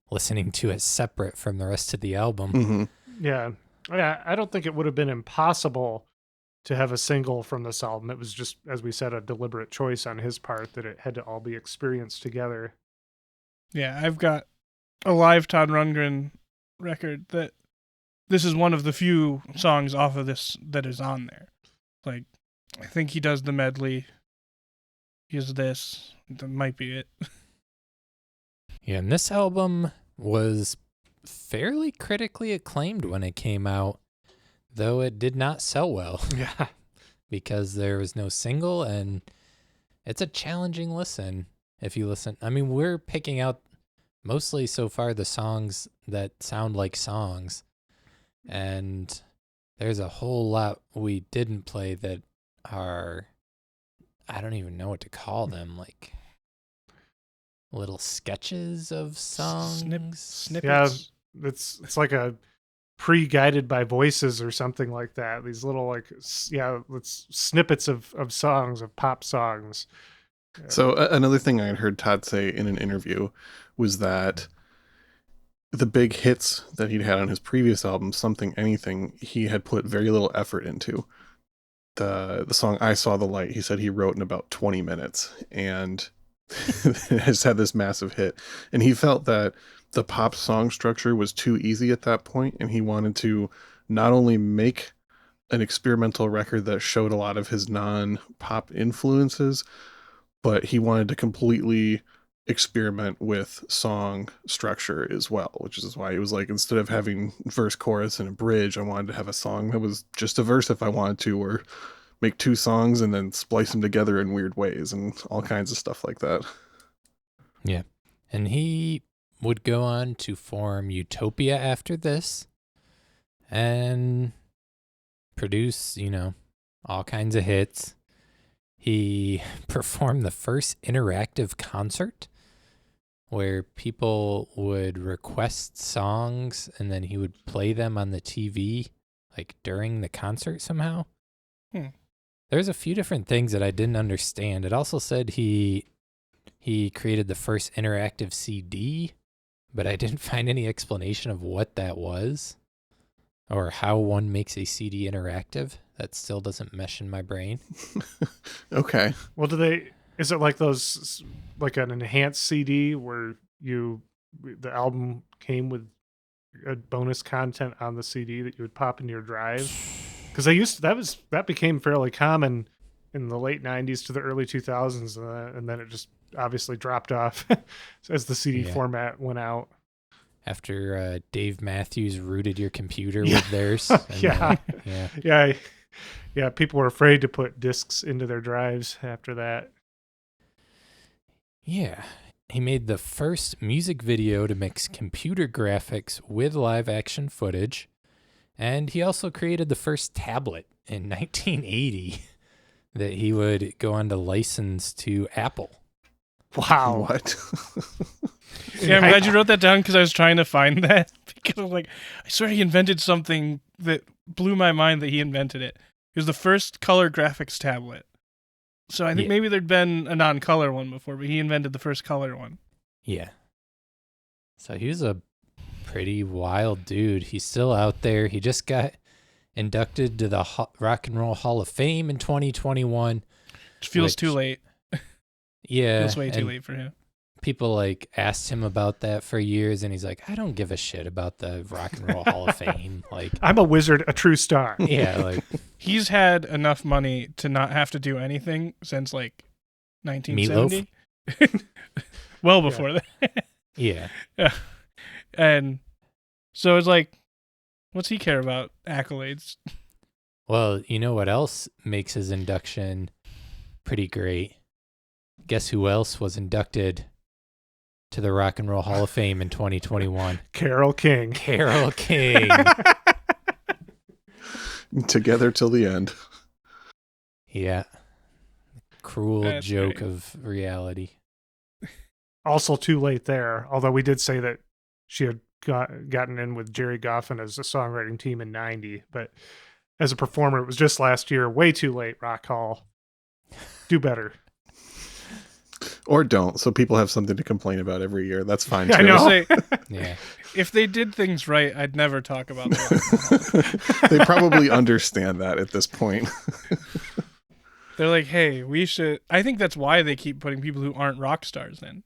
listening to it separate from the rest of the album. Mm-hmm. Yeah. I don't think it would have been impossible to have a single from this album. It was just, as we said, a deliberate choice on his part that it had to all be experienced together. Yeah, I've got a live Todd Rundgren record that this is one of the few songs off of this that is on there. Like, I think he does the medley. He has this. That might be it. Yeah, and this album was fairly critically acclaimed when it came out, though it did not sell well Yeah. because there was no single, and it's a challenging listen if you listen. I mean, we're picking out mostly so far the songs that sound like songs, and there's a whole lot we didn't play that are, I don't even know what to call them, like little sketches of songs. Snippets. Yeah, it's like a pre-guided by voices or something like that. These little it's snippets of songs, of pop songs. So another thing I had heard Todd say in an interview was that the big hits that he'd had on his previous album, Something Anything, he had put very little effort into. The song I Saw the Light, he said he wrote in about 20 minutes and has had this massive hit. And he felt that the pop song structure was too easy at that point, and he wanted to not only make an experimental record that showed a lot of his non-pop influences, but he wanted to completely experiment with song structure as well, which is why he was like, instead of having verse, chorus, and a bridge, I wanted to have a song that was just a verse if I wanted to, or make two songs and then splice them together in weird ways and all kinds of stuff like that. Yeah. And he would go on to form Utopia after this and produce, all kinds of hits. He performed the first interactive concert where people would request songs and then he would play them on the TV like during the concert somehow. There's a few different things that I didn't understand. It also said he created the first interactive CD, but I didn't find any explanation of what that was or how one makes a CD interactive. That still doesn't mesh in my brain. Okay. Well, is it like those, like an enhanced CD where the album came with a bonus content on the CD that you would pop into your drive? Because that became fairly common in the late 90s to the early 2000s, and then it just obviously dropped off as the CD format went out. After Dave Matthews rooted your computer with theirs. Yeah, people were afraid to put discs into their drives after that. Yeah. He made the first music video to mix computer graphics with live action footage. And he also created the first tablet in 1980 that he would go on to license to Apple. Wow. What? Yeah, I'm glad you wrote that down because I was trying to find that. Because I'm like, I swear he invented something that blew my mind that he invented it. It was the first color graphics tablet. So I think maybe there'd been a non-color one before, but he invented the first color one. Yeah. So he was a pretty wild dude. He's still out there. He just got inducted to the Rock and Roll Hall of Fame in 2021. It feels too late. Yeah. Feels way too late for him. People asked him about that for years, and he's like, I don't give a shit about the Rock and Roll Hall of Fame. I'm a wizard, a true star. Yeah, he's had enough money to not have to do anything since 1970. Well before that. Yeah. And so it's like, what's he care about accolades? Well, you know what else makes his induction pretty great? Guess who else was inducted to the Rock and Roll Hall of Fame in 2021? Carole King. Carole King. Together till the end. Yeah. Cruel That's joke great. of reality. Also too late there, although we did say that she had gotten in with Jerry Goffin as a songwriting team in 90, but as a performer, it was just last year. Way too late, Rock Hall. Do better. Or don't, so people have something to complain about every year. That's fine too. I know. Say, Yeah. if they did things right, I'd never talk about that. They probably understand that at this point. They're like, hey, we should. I think that's why they keep putting people who aren't rock stars in.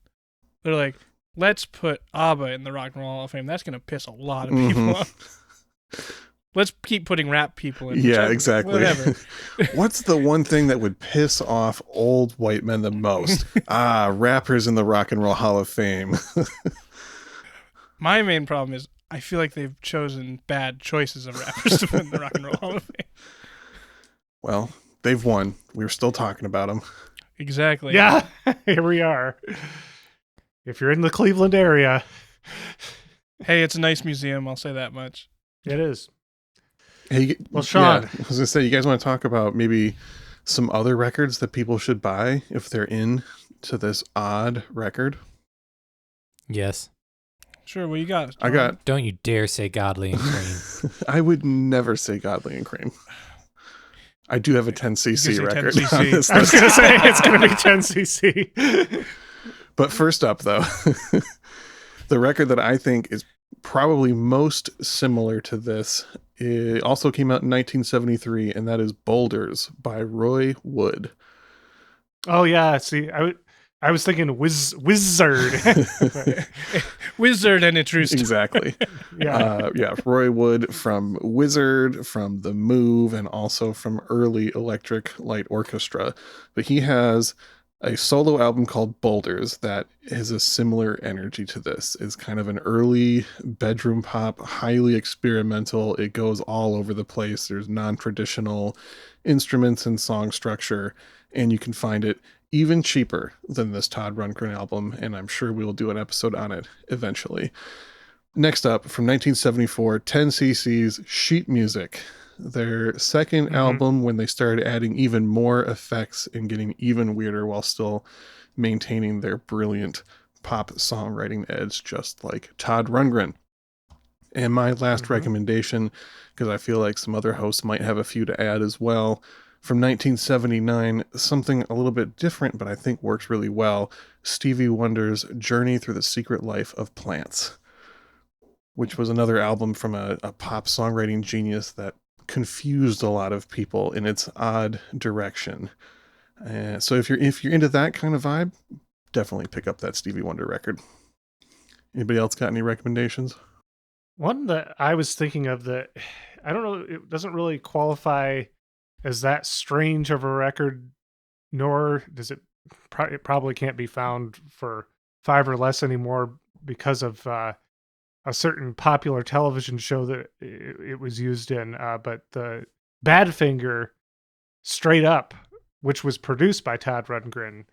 They're like, let's put ABBA in the Rock and Roll Hall of Fame. That's going to piss a lot of people off. Let's keep putting rap people in. Yeah, exactly. Whatever. What's the one thing that would piss off old white men the most? Rappers in the Rock and Roll Hall of Fame. My main problem is I feel like they've chosen bad choices of rappers to put in the Rock and Roll Hall of Fame. Well, they've won. We're still talking about them. Exactly. Yeah, here we are. If you're in the Cleveland area. Hey, it's a nice museum. I'll say that much. It is. Hey, Well, Sean. yeah, I was going to say, you guys want to talk about maybe some other records that people should buy if they're in to this odd record? Yes. Sure, what you got? I got... Don't you dare say Godly and Cream. I would never say Godly and Cream. I do have a 10cc You record. could say 10cc. On this I was list. going to say it's going to be 10cc. But first up, though, the record that I think is probably most similar to this, it also came out in 1973, and that is Boulders by Roy Wood. Oh yeah, see, I I was thinking wizard. Wizard and its roost. Exactly. Yeah. Roy Wood from Wizard, from The Move, and also from early Electric Light Orchestra. But he has a solo album called Boulders that has a similar energy to this. It's kind of an early bedroom pop, highly experimental. It goes all over the place. There's non-traditional instruments and song structure, and you can find it even cheaper than this Todd Rundgren album, and I'm sure we will do an episode on it eventually. Next up, from 1974, 10cc's Sheet Music, their second album when they started adding even more effects and getting even weirder while still maintaining their brilliant pop songwriting edge, just like Todd Rundgren. And my last recommendation, because I feel like some other hosts might have a few to add as well, from 1979, something a little bit different, but I think works really well, Stevie Wonder's Journey Through the Secret Life of Plants, which was another album from a pop songwriting genius that confused a lot of people in its odd direction. So if you're into that kind of vibe, definitely pick up that Stevie Wonder record. Anybody else got any recommendations? One that I was thinking of that, I don't know, it doesn't really qualify as that strange of a record, nor does it probably can't be found for $5 or less anymore because of a certain popular television show that it was used in. But the Badfinger Straight Up, which was produced by Todd Rundgren,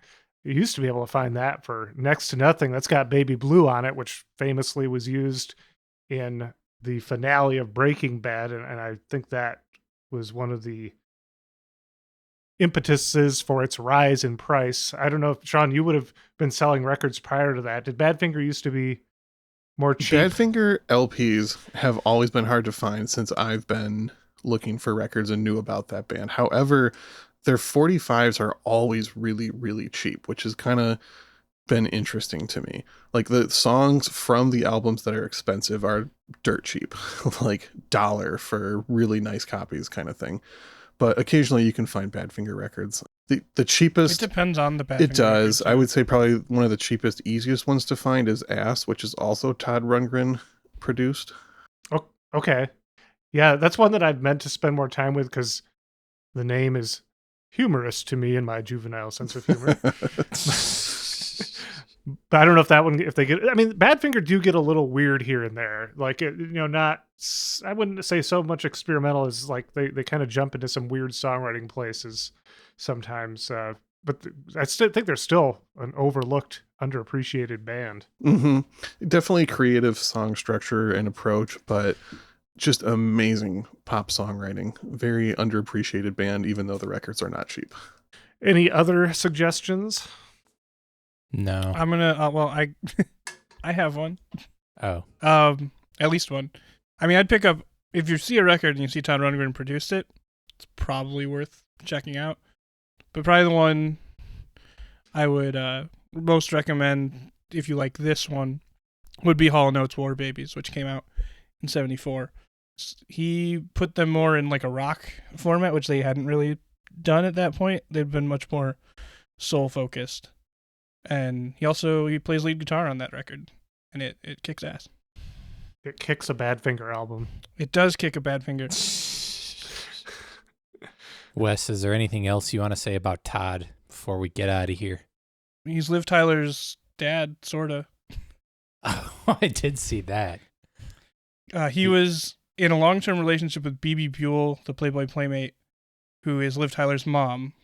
you used to be able to find that for next to nothing. That's got Baby Blue on it, which famously was used in the finale of Breaking Bad. And I think that was one of the impetuses for its rise in price. I don't know if, Sean, you would have been selling records prior to that. Did Badfinger used to be more cheap? Badfinger LPs have always been hard to find since I've been looking for records and knew about that band. However, their 45s are always really, really cheap, which has kind of been interesting to me. Like the songs from the albums that are expensive are dirt cheap, like $1 for really nice copies kind of thing. But occasionally you can find Badfinger records. The cheapest... It depends on the Badfinger. It does. record, I would say probably one of the cheapest, easiest ones to find is Ass, which is also Todd Rundgren produced. Oh, okay. Yeah, that's one that I've meant to spend more time with because the name is humorous to me in my juvenile sense of humor. But I don't know if that one, if they get, I mean, Badfinger do get a little weird here and there. Like, not, I wouldn't say so much experimental as like they kind of jump into some weird songwriting places sometimes. But I still think they're still an overlooked, underappreciated band. Mm-hmm. Definitely creative song structure and approach, but just amazing pop songwriting. Very underappreciated band, even though the records are not cheap. Any other suggestions? No. I'm gonna. I have one. Oh. At least one. I mean, I'd pick up if you see a record and you see Todd Rundgren produced it. It's probably worth checking out. But probably the one I would most recommend if you like this one would be Hall & Oates' War Babies, which came out in '74. He put them more in like a rock format, which they hadn't really done at that point. They'd been much more soul focused. And he plays lead guitar on that record, and it kicks ass. It kicks a Badfinger album. It does kick a Badfinger. Wes, is there anything else you want to say about Todd before we get out of here? He's Liv Tyler's dad, sorta. Oh, I did see that. He was in a long-term relationship with Bebe Buell, the Playboy Playmate, who is Liv Tyler's mom.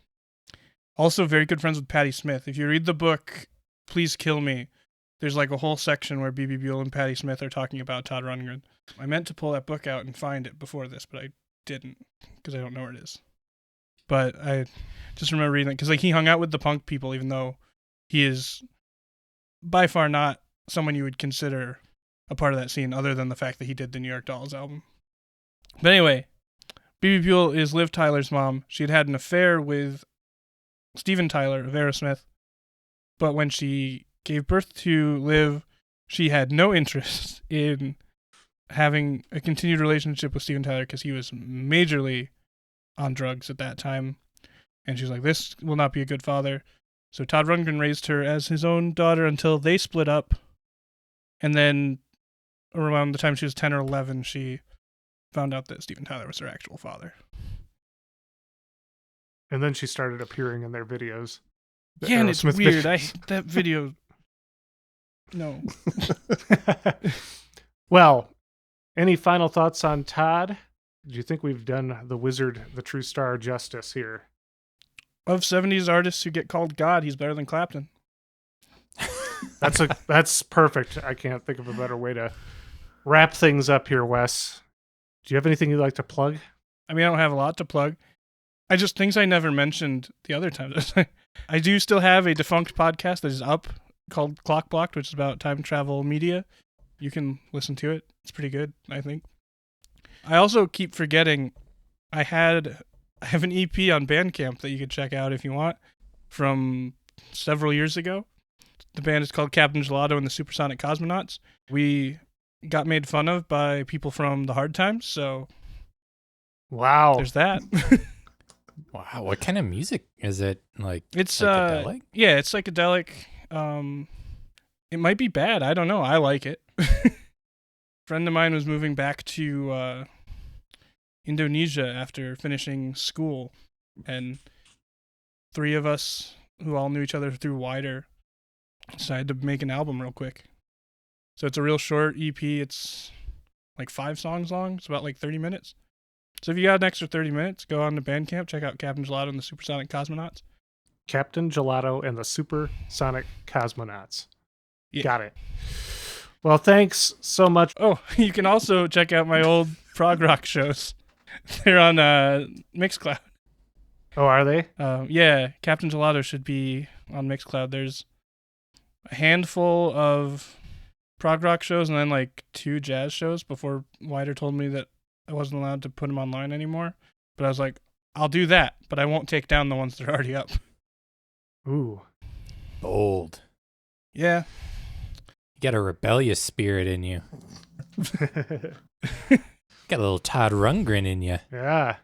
Also very good friends with Patti Smith. If you read the book, Please Kill Me, there's like a whole section where Bebe Buell and Patti Smith are talking about Todd Rundgren. I meant to pull that book out and find it before this, but I didn't because I don't know where it is. But I just remember reading it because like he hung out with the punk people, even though he is by far not someone you would consider a part of that scene other than the fact that he did the New York Dolls album. But anyway, Bebe Buell is Liv Tyler's mom. She had an affair with Steven Tyler of Aerosmith, but when she gave birth to Liv, she had no interest in having a continued relationship with Steven Tyler because he was majorly on drugs at that time, and she's like, this will not be a good father. So Todd Rundgren raised her as his own daughter until they split up. And then around the time she was 10 or 11, she found out that Steven Tyler was her actual father. And then she started appearing in their videos. The Yeah, and it's Aerosmith weird. videos. That video... No. Well, any final thoughts on Todd? Do you think we've done the wizard, the true star, justice here? Of 70s artists who get called God, he's better than Clapton. That's perfect. I can't think of a better way to wrap things up here, Wes. Do you have anything you'd like to plug? I mean, I don't have a lot to plug. I just, things I never mentioned the other times. I do still have a defunct podcast that is up called Clock Blocked, which is about time travel media. You can listen to it. It's pretty good, I think. I also keep forgetting I have an EP on Bandcamp that you could check out if you want from several years ago. The band is called Captain Gelato and the Supersonic Cosmonauts. We got made fun of by people from the Hard Times, so Wow. there's that. Wow, what kind of music is it? Like It's psychedelic? yeah, it's psychedelic. It might be bad. I don't know. I like it. Friend of mine was moving back to Indonesia after finishing school, and 3 of us who all knew each other through Wider decided to make an album real quick. So it's a real short EP. It's like 5 songs long. It's about like 30 minutes. So if you got an extra 30 minutes, go on to Bandcamp, check out Captain Gelato and the Supersonic Cosmonauts. Captain Gelato and the Supersonic Cosmonauts. Yeah. Got it. Well, thanks so much. Oh, you can also check out my old prog rock shows. They're on Mixcloud. Oh, are they? Yeah, Captain Gelato should be on Mixcloud. There's a handful of prog rock shows and then like 2 jazz shows before Wider told me that I wasn't allowed to put them online anymore. But I was like, I'll do that, but I won't take down the ones that are already up. Ooh. Bold. Yeah. You got a rebellious spirit in you. Got a little Todd Rundgren in you. Yeah.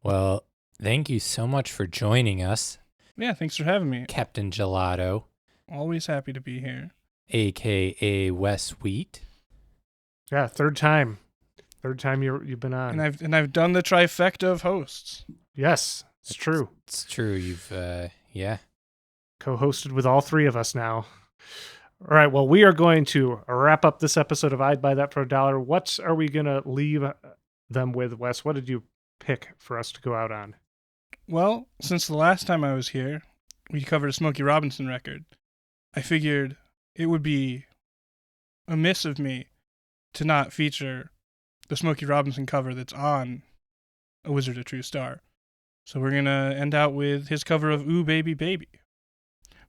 Well, thank you so much for joining us, Yeah, thanks for having me. Captain Gelato, Always happy to be here. a.k.a. Wes Wheat. Yeah, third time. Third time you've been on. And I've done the trifecta of hosts. Yes, it's true. It's true. You've, yeah. Co-hosted with all 3 of us now. All right, well, we are going to wrap up this episode of I'd Buy That for $1. What are we going to leave them with, Wes? What did you pick for us to go out on? Well, since the last time I was here, we covered a Smokey Robinson record. I figured it would be amiss of me to not feature the Smokey Robinson cover that's on A Wizard, a True Star. So we're going to end out with his cover of Ooh Baby Baby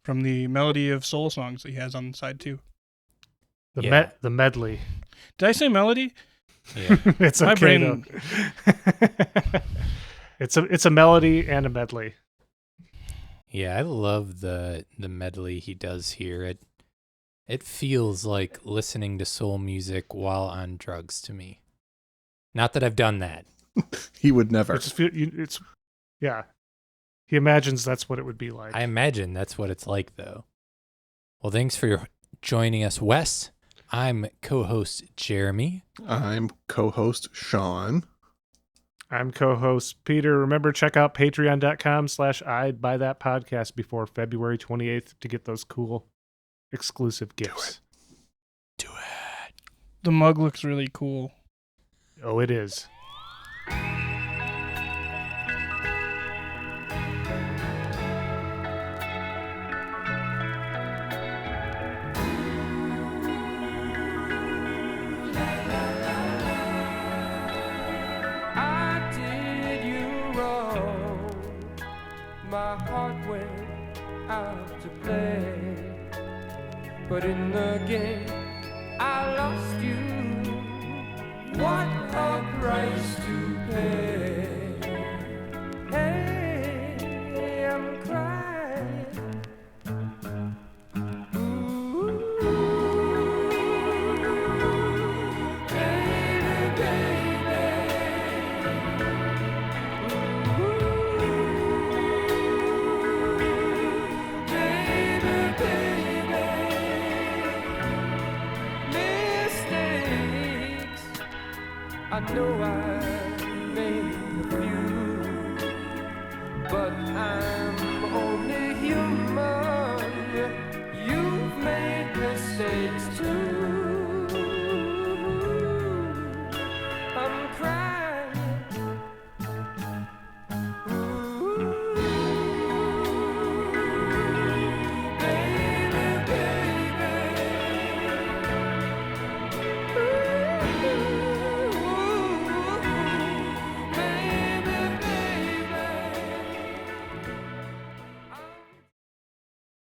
from the Melody of Soul songs that he has on side 2. The medley. Did I say melody? Yeah. It's My okay, brain- though. It's a melody and a medley. Yeah, I love the medley he does here. It feels like listening to soul music while on drugs to me. Not that I've done that. He would never. It's yeah. He imagines that's what it would be like. I imagine that's what it's like, though. Well, thanks for joining us, Wes. I'm co-host Jeremy. I'm co-host Sean. I'm co-host Peter. Remember, check out patreon.com/I'd Buy That podcast before February 28th to get those cool exclusive gifts. Do it. The mug looks really cool. Oh, it is. I did you wrong. My heart went out to play. But in the game, I lost you. What a price to pay. Hey.